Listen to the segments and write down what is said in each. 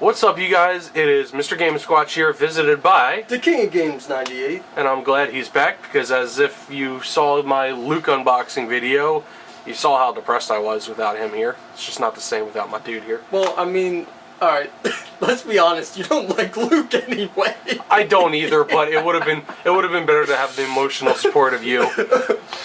What's up, you guys? It is Mr. Game & Squatch here, visited by the King of Games 98. And I'm glad he's back, because as if you saw my Luke unboxing video, you saw how depressed I was without him here. It's just not the same without my dude here. Well, I mean, alright, let's be honest, you don't like Luke anyway. I don't either, but it would have been better to have the emotional support of you.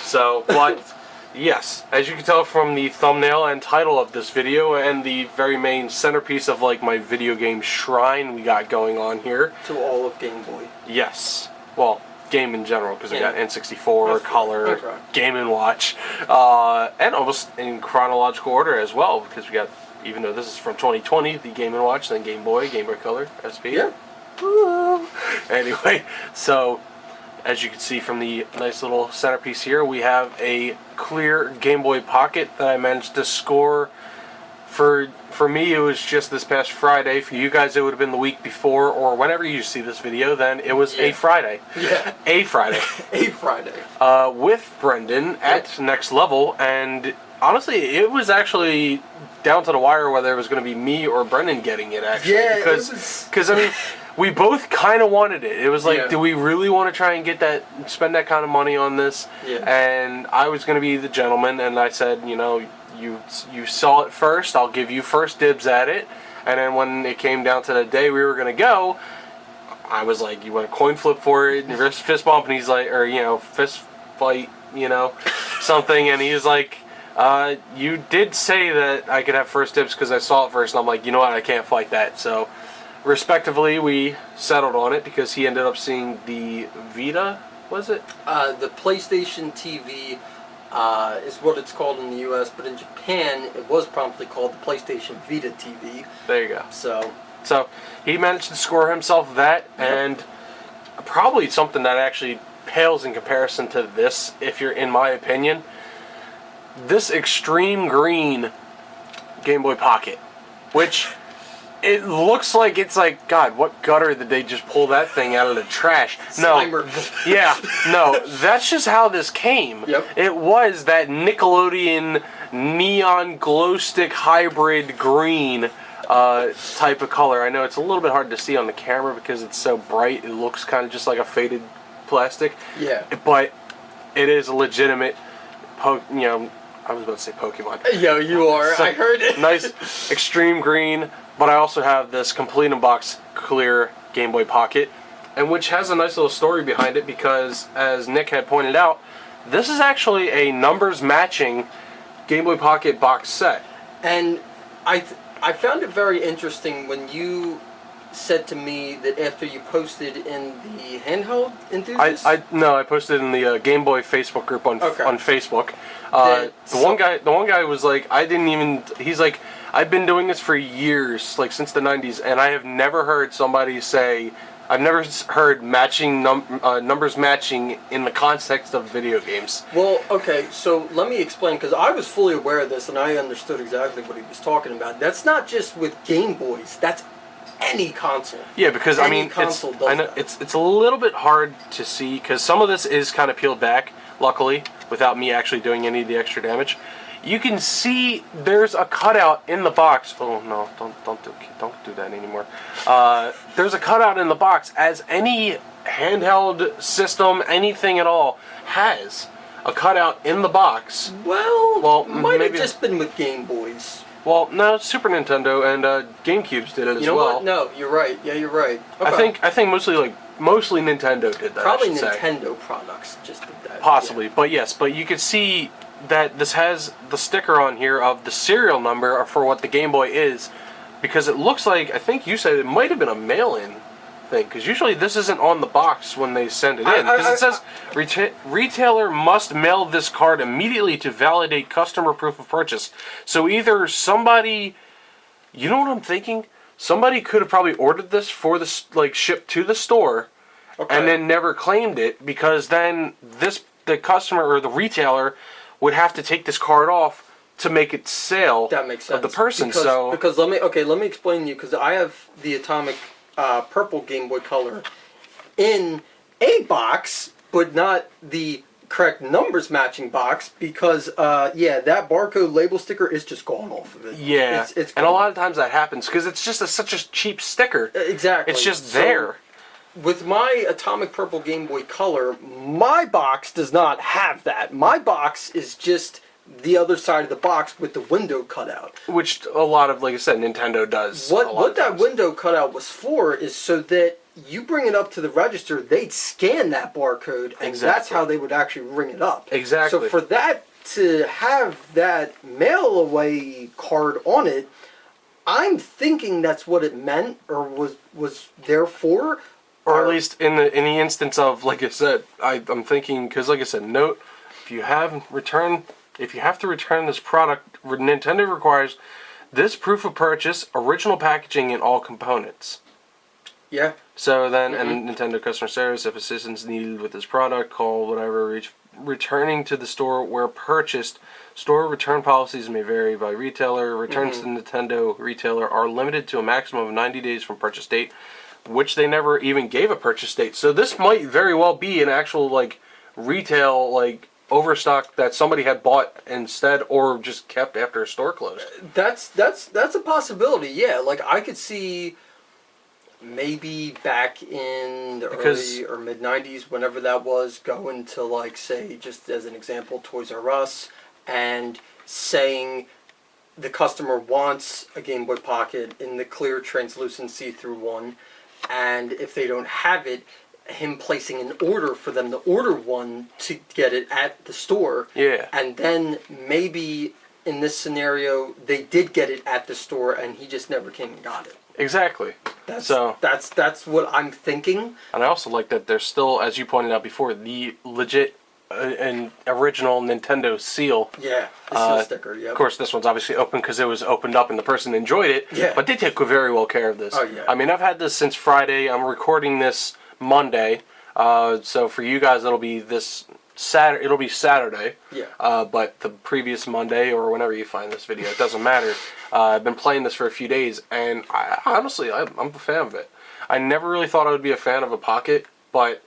So, but yes, as you can tell from the thumbnail and title of this video, and the very main centerpiece of like my video game shrine we got going on here. To all of Game Boy. Yes. Well, game in general, because we got N64, Color, Game & Watch, and almost in chronological order as well, because we got, even though this is from 2020, the Game & Watch, then Game Boy Color, SP. Yeah. Woo. Anyway, so as you can see from the nice little centerpiece here, we have a clear Game Boy Pocket that I managed to score. For me, it was just this past Friday. For you guys, it would have been the week before, or whenever you see this video, then it was a Friday. Yeah. A Friday. A Friday. With Brendan at Next Level, and honestly, it was actually down to the wire whether it was going to be me or Brendan getting it, actually. Yeah, because I mean, we both kind of wanted it. It was like, do we really want to try and spend that kind of money on this? Yeah. And I was going to be the gentleman, and I said, you know, you saw it first, I'll give you first dibs at it. And then when it came down to the day we were going to go, I was like, you want a coin flip for it, and fist bump, and he's like, or, you know, fist fight, you know, something, and he's like, you did say that I could have first dibs because I saw it first, and I'm like, you know what, I can't fight that. So, respectively, we settled on it because he ended up seeing the Vita, was it? The PlayStation TV is what it's called in the US, but in Japan, it was promptly called the PlayStation Vita TV. There you go. So he managed to score himself that, and probably something that actually pales in comparison to this, if you're, in my opinion, this extreme green Game Boy Pocket, which it looks like it's like, God, what gutter did they just pull that thing out of the trash? No, that's just how this came. Yep. It was that Nickelodeon neon glow stick hybrid green type of color. I know it's a little bit hard to see on the camera because it's so bright. It looks kind of just like a faded plastic. Yeah. But it is a legitimate, you know, I was about to say Pokemon. Yo, you are. So, I heard it. Nice extreme green. But I also have this complete in box clear Game Boy Pocket, and which has a nice little story behind it because, as Nick had pointed out, this is actually a numbers matching Game Boy Pocket box set. And I found it very interesting when you said to me that after you posted in the Handheld Enthusiast? No, I posted in the Game Boy Facebook group on Facebook. The one guy was like, he's like, I've been doing this for years, like since the 90s, and I have never heard somebody say, I've never heard matching numbers matching in the context of video games. Well, okay, so let me explain, because I was fully aware of this, and I understood exactly what he was talking about. That's not just with Game Boys, that's any console. Yeah, because I mean, it's a little bit hard to see, because some of this is kind of peeled back, luckily, without me actually doing any of the extra damage. You can see there's a cutout in the box. Oh no, don't do that anymore. There's a cutout in the box, as any handheld system, anything at all, has a cutout in the box. Well might have just been with Game Boys. Well, no, Super Nintendo and GameCubes did it as well. You know what? No, you're right. Yeah, you're right. Okay. I think mostly Nintendo did that. Probably Nintendo products just did that. Possibly, yeah. But yes, but you could see that this has the sticker on here of the serial number for what the Game Boy is, because it looks like, I think you said it might have been a mail-in thing, because usually this isn't on the box when they send it in, because it says retailer must mail this card immediately to validate customer proof of purchase. So either somebody, you know what I'm thinking? Somebody could have probably ordered this for the, like, shipped to the store, and then never claimed it, because then the customer or the retailer would have to take this card off to make it sale of the person. Because let me explain to you, because I have the Atomic purple Game Boy Color in a box, but not the correct numbers matching box because that barcode label sticker is just gone off of it. Yeah, it's and a gone. lot of times that happens because it's just such a cheap sticker. Exactly. It's just So, there. with my Atomic Purple Game Boy Color, my box does not have that. My box is just the other side of the box with the window cut out. Which a lot of, like I said, Nintendo does. What that window cutout was for is so that you bring it up to the register, they'd scan that barcode, and that's how they would actually ring it up. Exactly. So for that to have that mail away card on it, I'm thinking that's what it meant or was there for. Or at least in the instance of, like I said, I'm thinking, because like I said, note, if you have to return this product, Nintendo requires this proof of purchase, original packaging, and all components. Yeah. So then, and Nintendo customer service, if assistance needed with this product, call whatever. Returning to the store where purchased. Store return policies may vary by retailer. Returns to the Nintendo retailer are limited to a maximum of 90 days from purchase date, which they never even gave a purchase date. So this might very well be an actual like retail like overstock that somebody had bought instead or just kept after a store closed. That's a possibility. Yeah, like I could see maybe back in the early or mid 90s, whenever that was, going to like say, just as an example, Toys R Us and saying the customer wants a Game Boy Pocket in the clear translucent see-through one, and if they don't have it, him placing an order for them to order one to get it at the store. Yeah. And then maybe in this scenario they did get it at the store and he just never came and got it. Exactly. That's what I'm thinking. And I also like that there's still, as you pointed out before, the legit and original Nintendo seal. Yeah, the seal sticker, yeah. Of course, this one's obviously open because it was opened up and the person enjoyed it. Yeah. But they take very well care of this. Oh, yeah. I mean, I've had this since Friday. I'm recording this Monday. So for you guys, it'll be Saturday. Yeah. But the previous Monday or whenever you find this video, it doesn't matter. I've been playing this for a few days, and honestly, I'm a fan of it. I never really thought I would be a fan of a Pocket, but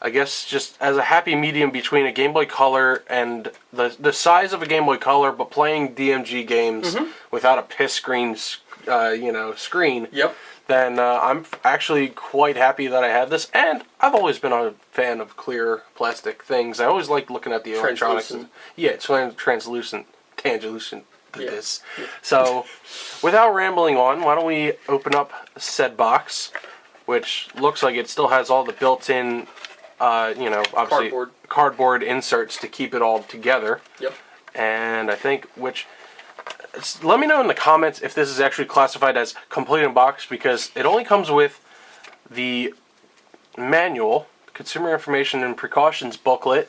I guess just as a happy medium between a Game Boy Color and the size of a Game Boy Color, but playing DMG games without a piss screen, screen. Yep. Then I'm actually quite happy that I have this, and I've always been a fan of clear plastic things. I always liked looking at the electronics. Yeah, it's translucent. This. Yeah. So, without rambling on, why don't we open up said box, which looks like it still has all the built-in, obviously cardboard inserts to keep it all together. Yep. And I think let me know in the comments if this is actually classified as complete in box, because it only comes with the manual, consumer information and precautions booklet.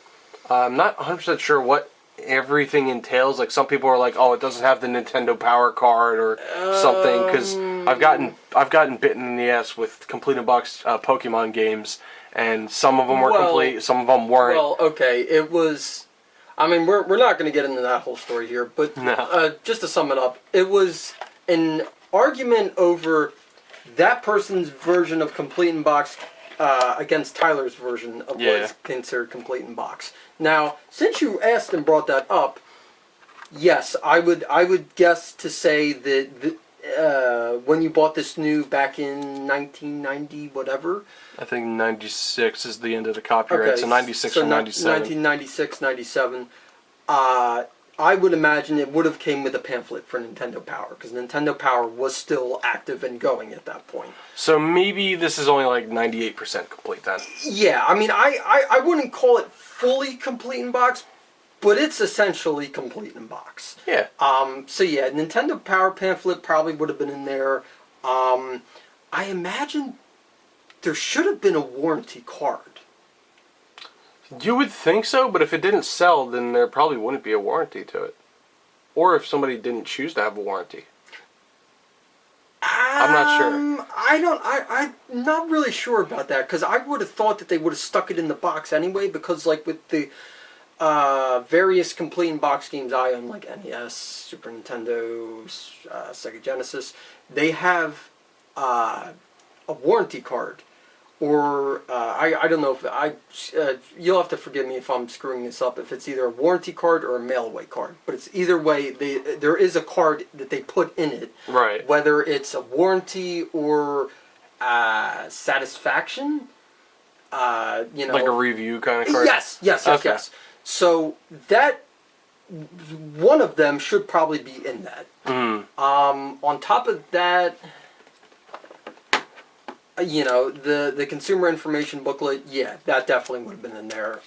I'm not 100% sure what everything entails. Like, some people are like, oh, it doesn't have the Nintendo Power Card or something, because I've gotten bitten in the ass with complete in box Pokemon games, and some of them were complete, some of them weren't. Well, okay, it was. I mean, we're not going to get into that whole story here, but just to sum it up, it was an argument over that person's version of complete in box against Tyler's version of what's considered complete in box. Now, since you asked and brought that up, yes, I would guess to say that when you bought this new back in 1990, whatever. I think 96 is the end of the copyright, okay, so 96 or 97. 1996, 97. I would imagine it would have came with a pamphlet for Nintendo Power, because Nintendo Power was still active and going at that point. So maybe this is only like 98% complete then. Yeah, I mean, I wouldn't call it fully complete in box, but it's essentially complete in box. Yeah. So yeah, Nintendo Power pamphlet probably would have been in there. I imagine there should have been a warranty card. You would think so, but if it didn't sell, then there probably wouldn't be a warranty to it. Or if somebody didn't choose to have a warranty. I'm not sure. I'm not really sure about that, because I would have thought that they would have stuck it in the box anyway, because like with the various complete in box games I own, like NES, Super Nintendo, Sega Genesis, they have a warranty card or I don't know if you'll have to forgive me if I'm screwing this up. If it's either a warranty card or a mail away card, but it's either way. There is a card that they put in it, right? Whether it's a warranty or satisfaction, like a review kind of card. Yes. So that one of them should probably be in that. On top of that, the consumer information booklet, yeah, that definitely would have been in there.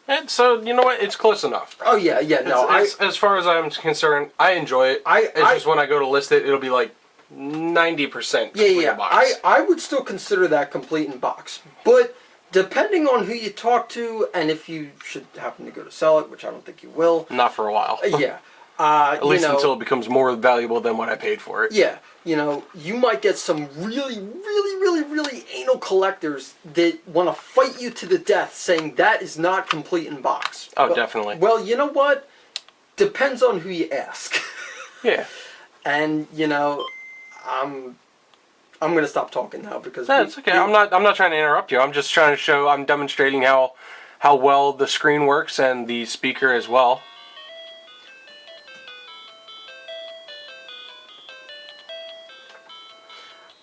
And so, you know what? It's close enough. Oh, yeah, no. As far as I'm concerned, I enjoy it. It's just when I go to list it, it'll be like 90% complete in box. I would still consider that complete in box. But depending on who you talk to, and if you should happen to go to sell it, which I don't think you will. Not for a while. Yeah. At least until it becomes more valuable than what I paid for it. Yeah. You might get some really, really, really, really anal collectors that want to fight you to the death saying that is not complete in box. Oh, definitely. Well, you know what? Depends on who you ask. Yeah. And, I'm going to stop talking now because... That's okay. I'm not trying to interrupt you. I'm just trying to show, I'm demonstrating how well the screen works and the speaker as well.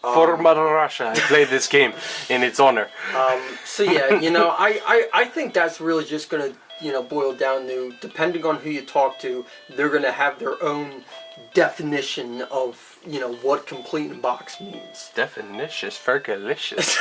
For Mother Russia, I played this game in its honor. So yeah, I think that's really just gonna boil down to, depending on who you talk to, they're gonna have their own definition of what complete in box means. Definitious, fergalicious.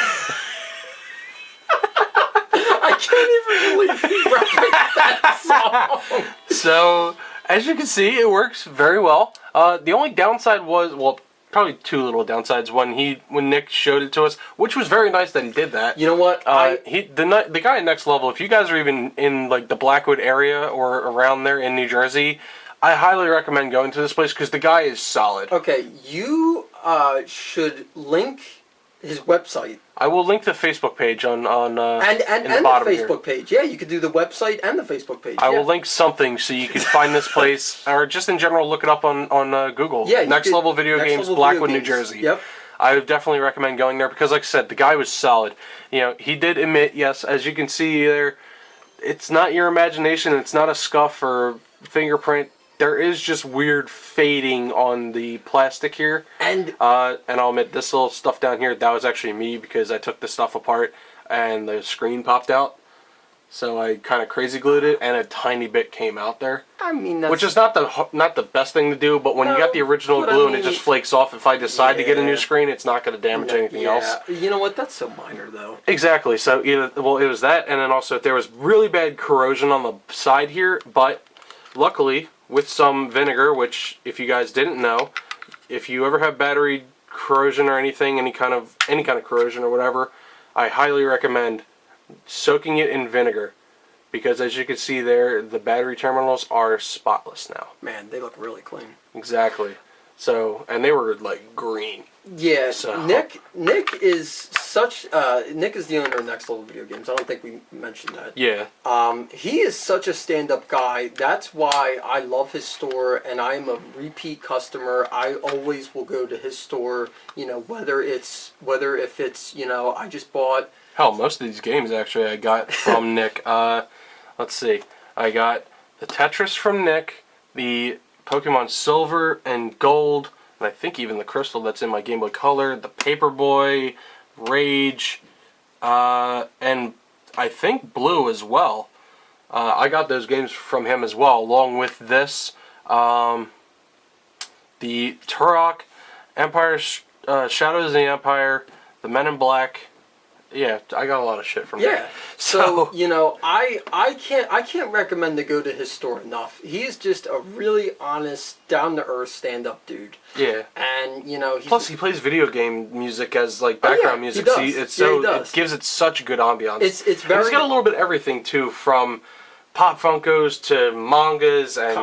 I can't even believe he referenced that song. So as you can see, it works very well. The only downside was, well, probably two little downsides. When Nick showed it to us, which was very nice that he did that. You know what? The guy at Next Level, if you guys are even in like the Blackwood area or around there in New Jersey, I highly recommend going to this place because the guy is solid. Okay, you should link his website. I will link the Facebook page on and the bottom the Facebook here. page. Yeah, you could do the website and the Facebook page. I will link something so you can find this place, or just in general look it up on Google. Yeah, Next Level Video Games, Blackwood, New Jersey. Yep. I would definitely recommend going there because, like I said, the guy was solid. He did admit, yes, as you can see there, it's not your imagination, it's not a scuff or fingerprint. There is just weird fading on the plastic here. And I'll admit, this little stuff down here, that was actually me because I took the stuff apart and the screen popped out. So I kind of crazy glued it and a tiny bit came out there. I mean, that's... Which is not the best thing to do, but when you got the original glue and it just flakes off, if I decide to get a new screen, it's not going to damage anything else. You know what? That's so minor, though. Exactly. So, it was that, and then also there was really bad corrosion on the side here, but luckily, with some vinegar, which, if you guys didn't know, if you ever have battery corrosion or anything, any kind of corrosion or whatever, I highly recommend soaking it in vinegar. Because as you can see there, the battery terminals are spotless now. Man, they look really clean. Exactly. So, and they were like green. Yeah, so. Nick is Nick is the owner of Next Level Video Games. I don't think we mentioned that. Yeah. He is such a stand-up guy. That's why I love his store, and I am a repeat customer. I always will go to his store. Whether if it's I just bought. Hell, most of these games actually I got from Nick. Let's see. I got the Tetris from Nick, the Pokemon Silver and Gold, and I think even the Crystal that's in my Game Boy Color, the Paperboy, Rage, and I think Blue as well. I got those games from him as well, along with this, the Turok, Empire, Shadows of the Empire, the Men in Black. Yeah, I got a lot of shit from him. Yeah, so I can't recommend to go to his store enough. He is just a really honest, down to earth, stand up dude. Yeah, and plus he plays video game music as like background music. He does. It gives it such good ambiance. It's very. And he's got a little bit of everything too, from Pop Funkos to mangas and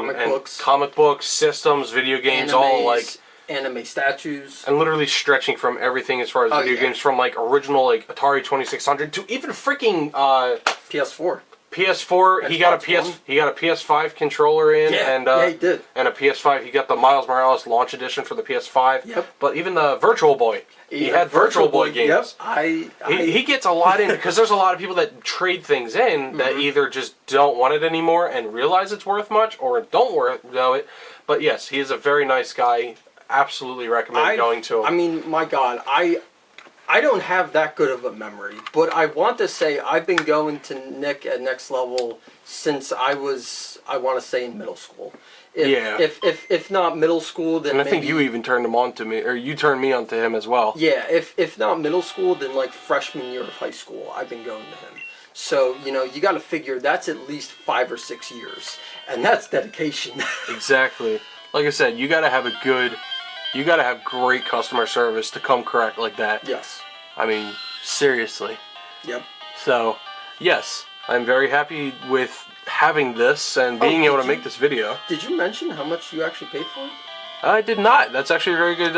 comic books, systems, video games, all like. Anime statues. And literally stretching from everything as far as video games, from like original like Atari 2600 to even freaking PS4. PS4. He got a Xbox One. He got a PS5 controller in, Yeah, and yeah, he did. And a PS5. He got the Miles Morales launch edition for the PS5. Yep. But even the Virtual Boy, he had Virtual Boy games. Yep. He gets a lot in because there's a lot of people that trade things in that either just don't want it anymore and realize it's worth much, or don't know it. But yes, he is a very nice guy. Absolutely recommend going to him. I mean, my God, I don't have that good of a memory, but I want to say I've been going to Nick at Next Level since I want to say in middle school. If not middle school, then and I think you even turned him on to me, or you turned me on to him as well. Yeah, if not middle school, then like freshman year of high school, I've been going to him. So, you got to figure that's at least 5 or 6 years, and that's dedication. Exactly. Like I said, you got to have great customer service to come correct like that. Yes. I mean, seriously. Yep. So, yes, I'm very happy with having this and being able to make this video. Did you mention how much you actually paid for it? I did not. That's actually a very good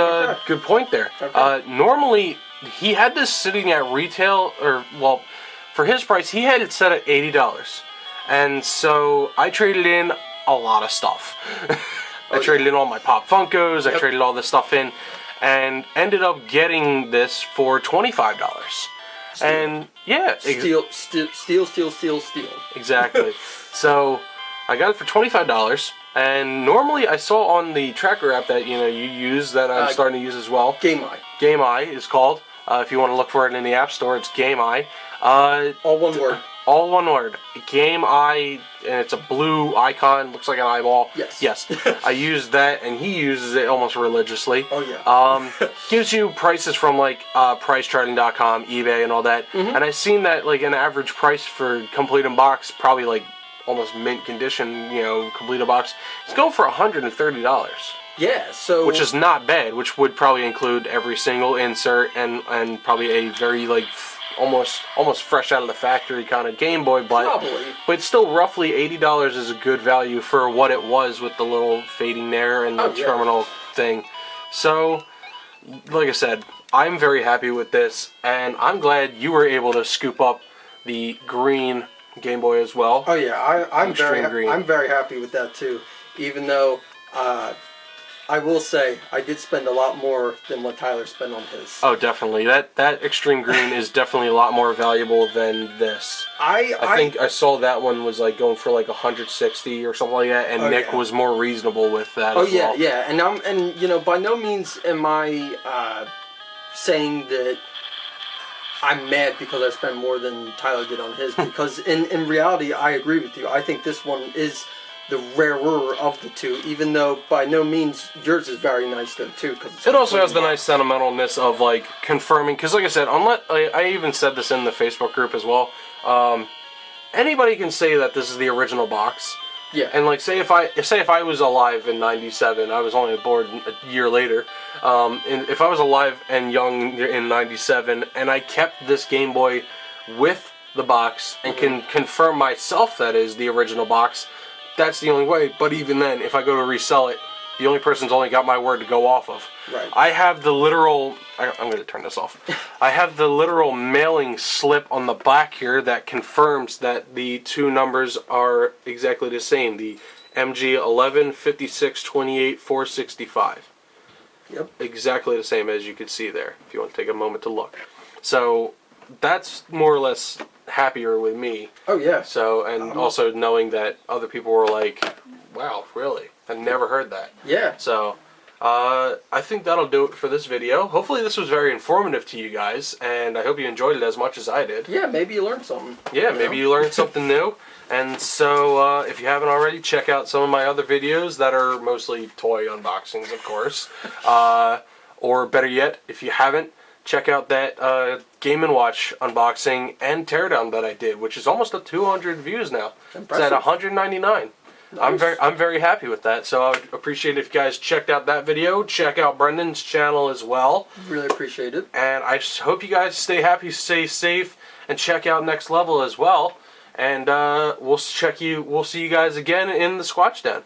good point there. Okay. Normally, he had this sitting at retail, for his price, he had it set at $80. And so I traded in a lot of stuff. I traded in all my Pop Funkos, I traded all this stuff in, and ended up getting this for $25. And yeah, Steal. exactly. So I got it for $25, and normally I saw on the tracker app that you use that I'm starting to use as well. Game Eye. Game Eye is called. If you want to look for it in the App Store, it's Game Eye. All one word. All one word. Game Eye, and it's a blue icon, looks like an eyeball. Yes. Yes. I use that, and he uses it almost religiously. Oh, yeah. Gives you prices from, like, PriceCharting.com, eBay, and all that. And I've seen that, like, an average price for complete in box, probably, like, almost mint condition, complete in box, it's going for $130. Yeah, so... Which is not bad, which would probably include every single insert and probably a very, like, almost fresh out of the factory kind of Game Boy, but it's still roughly $80 is a good value for what it was with the little fading there and the terminal thing. So, like I said, I'm very happy with this, and I'm glad you were able to scoop up the green Game Boy as well. Oh yeah, I'm very happy with that too. Even though I will say I did spend a lot more than what Tyler spent on his. Oh, definitely. That extreme green is definitely a lot more valuable than this. I think I saw that one was like going for like 160 or something like that, and Nick was more reasonable with that. Oh as well. yeah, and by no means am I saying that I'm mad because I spent more than Tyler did on his, because in reality I agree with you. I think this one is the rarer of the two, even though by no means yours is very nice though too. Cause it also has the nice sentimentalness of like confirming, because like I said, I even said this in the Facebook group as well. Anybody can say that this is the original box. Yeah. And like say if I was alive in '97, I was only born a year later. And if I was alive and young in '97, and I kept this Game Boy with the box and can confirm myself that is the original box, that's the only way. But even then, if I go to resell it, the only person's only got my word to go off of. Right. I have the literal... I'm going to turn this off. I have the literal mailing slip on the back here that confirms that the two numbers are exactly the same. The MG 11 56 28 465. Yep. Exactly the same as you can see there, if you want to take a moment to look. So, that's more or less happier with me. Oh yeah. So, and also knowing that other people were like, wow, really? I never heard that. Yeah. So, I think that'll do it for this video. Hopefully this was very informative to you guys, and I hope you enjoyed it as much as I did. Yeah, maybe you learned something. Yeah, maybe you learned something new. And so, if you haven't already, check out some of my other videos that are mostly toy unboxings, of course. Or better yet, if you haven't, check out that Game & Watch unboxing and teardown that I did, which is almost at 200 views now. Impressive. It's at 199. Nice. I'm very happy with that, so I would appreciate it if you guys checked out that video. Check out Brendan's channel as well. Really appreciate it. And I just hope you guys stay happy, stay safe, and check out Next Level as well. And we'll see you guys again in the Squatch Den.